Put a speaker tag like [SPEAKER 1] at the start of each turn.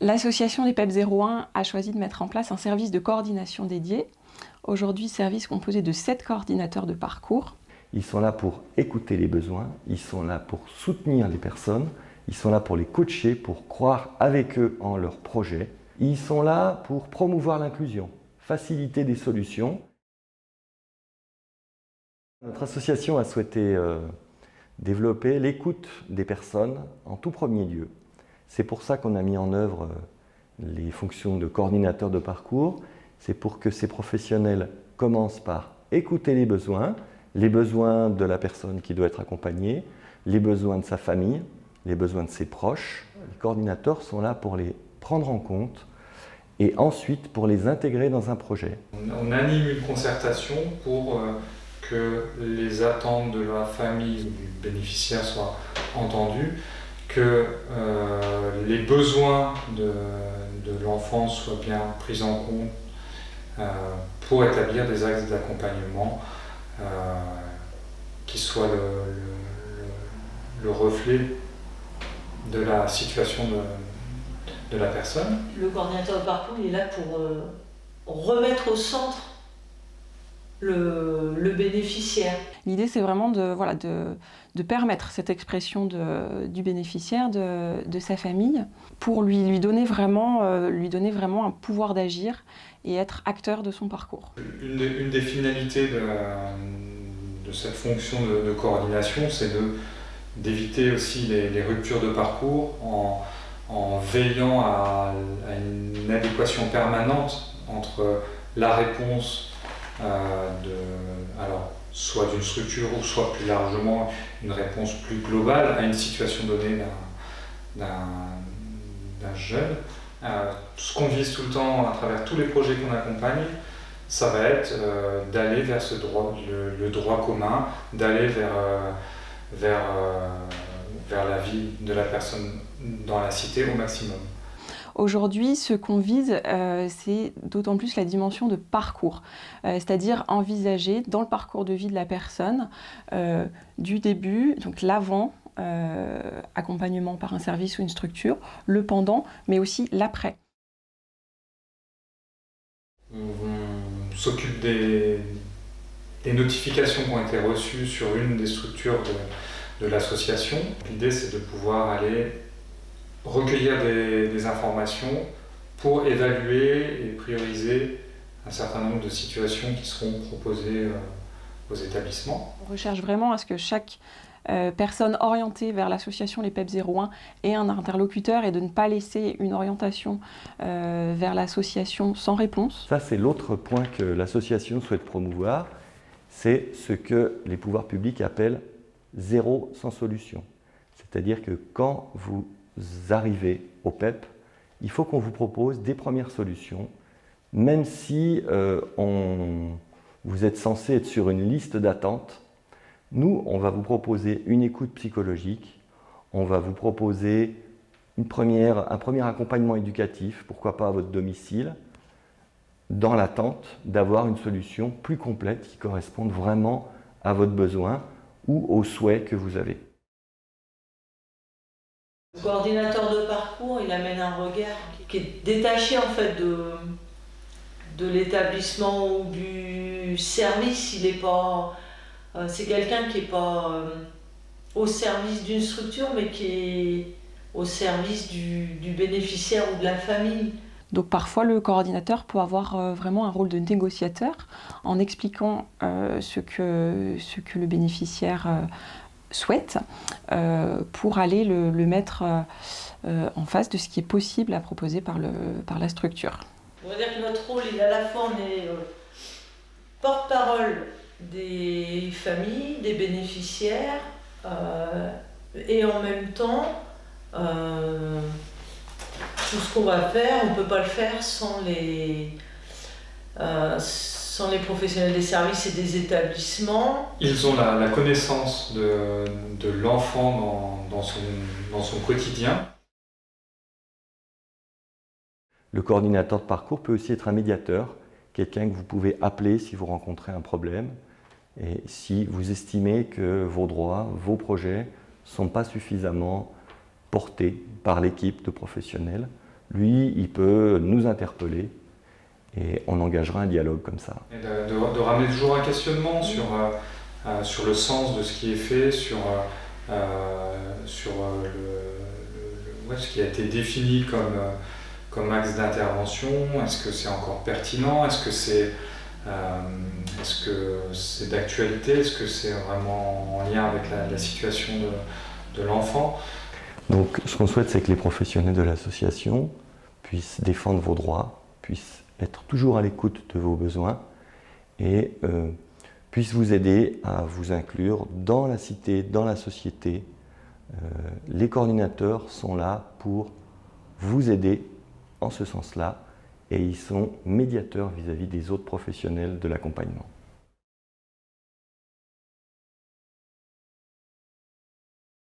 [SPEAKER 1] L'association des PEP 01 a choisi de mettre en place un service de coordination dédié. Aujourd'hui, service composé de 7 coordinateurs de parcours.
[SPEAKER 2] Ils sont là pour écouter les besoins, ils sont là pour soutenir les personnes, ils sont là pour les coacher, pour croire avec eux en leurs projets. Ils sont là pour promouvoir l'inclusion, faciliter des solutions. Notre association a souhaité développer l'écoute des personnes en tout premier lieu. C'est pour ça qu'on a mis en œuvre les fonctions de coordinateur de parcours. C'est pour que ces professionnels commencent par écouter les besoins de la personne qui doit être accompagnée, les besoins de sa famille, les besoins de ses proches. Les coordinateurs sont là pour les prendre en compte et ensuite pour les intégrer dans un projet.
[SPEAKER 3] On anime une concertation pour que les attentes de la famille ou du bénéficiaire soient entendues, que les besoins de l'enfant soient bien pris en compte pour établir des axes d'accompagnement qui soient le reflet de la situation de la personne.
[SPEAKER 4] Le coordinateur de parcours il est là pour remettre au centre le bénéficiaire.
[SPEAKER 1] L'idée, c'est vraiment de permettre cette expression du bénéficiaire, de sa famille, pour lui donner vraiment un pouvoir d'agir et être acteur de son parcours.
[SPEAKER 3] Une des finalités de cette fonction de coordination, c'est d'éviter aussi les ruptures de parcours en veillant à une adéquation permanente entre la réponse soit d'une structure ou soit plus largement une réponse plus globale à une situation donnée d'un jeune. Ce qu'on vise tout le temps à travers tous les projets qu'on accompagne, ça va être d'aller vers le droit commun, d'aller vers la vie de la personne dans la cité au maximum.
[SPEAKER 1] Aujourd'hui, ce qu'on vise, c'est d'autant plus la dimension de parcours, c'est-à-dire envisager dans le parcours de vie de la personne, du début, donc l'avant, accompagnement par un service ou une structure, le pendant, mais aussi l'après.
[SPEAKER 3] On s'occupe des notifications qui ont été reçues sur une des structures de l'association. L'idée, c'est de pouvoir aller recueillir des informations pour évaluer et prioriser un certain nombre de situations qui seront proposées aux établissements.
[SPEAKER 1] On recherche vraiment à ce que chaque personne orientée vers l'association Les PEP 01 ait un interlocuteur et de ne pas laisser une orientation vers l'association sans réponse.
[SPEAKER 2] Ça, c'est l'autre point que l'association souhaite promouvoir, c'est ce que les pouvoirs publics appellent zéro sans solution. C'est-à-dire que quand vous arrivez au PEP, il faut qu'on vous propose des premières solutions, même si vous êtes censé être sur une liste d'attente. Nous, on va vous proposer une écoute psychologique, on va vous proposer un premier accompagnement éducatif, pourquoi pas à votre domicile, dans l'attente d'avoir une solution plus complète qui corresponde vraiment à votre besoin ou aux souhaits que vous avez.
[SPEAKER 4] Le coordinateur de parcours, il amène un regard qui est détaché en fait de l'établissement ou du service. C'est quelqu'un qui n'est pas au service d'une structure, mais qui est au service du bénéficiaire ou de la famille.
[SPEAKER 1] Donc parfois, le coordinateur peut avoir vraiment un rôle de négociateur en expliquant ce que le bénéficiaire souhaite pour aller le mettre en face de ce qui est possible à proposer par la structure.
[SPEAKER 4] On va dire que notre rôle, à la fois, on est porte-parole des familles, des bénéficiaires, et en même temps, tout ce qu'on va faire, on ne peut pas le faire sans les professionnels des services et des établissements.
[SPEAKER 3] Ils ont la connaissance de l'enfant dans son quotidien.
[SPEAKER 2] Le coordinateur de parcours peut aussi être un médiateur, quelqu'un que vous pouvez appeler si vous rencontrez un problème et si vous estimez que vos droits, vos projets ne sont pas suffisamment portés par l'équipe de professionnels. lui, il peut nous interpeller et on engagera un dialogue comme ça.
[SPEAKER 3] Et de ramener toujours un questionnement sur le sens de ce qui est fait, sur ce qui a été défini comme axe d'intervention. Est-ce que c'est encore pertinent? Est-ce que c'est d'actualité? Est-ce que c'est vraiment en lien avec la situation de l'enfant?
[SPEAKER 2] Donc ce qu'on souhaite, c'est que les professionnels de l'association puissent défendre vos droits, puissent être toujours à l'écoute de vos besoins et puissent vous aider à vous inclure dans la cité, dans la société. Les coordinateurs sont là pour vous aider en ce sens-là et ils sont médiateurs vis-à-vis des autres professionnels de l'accompagnement.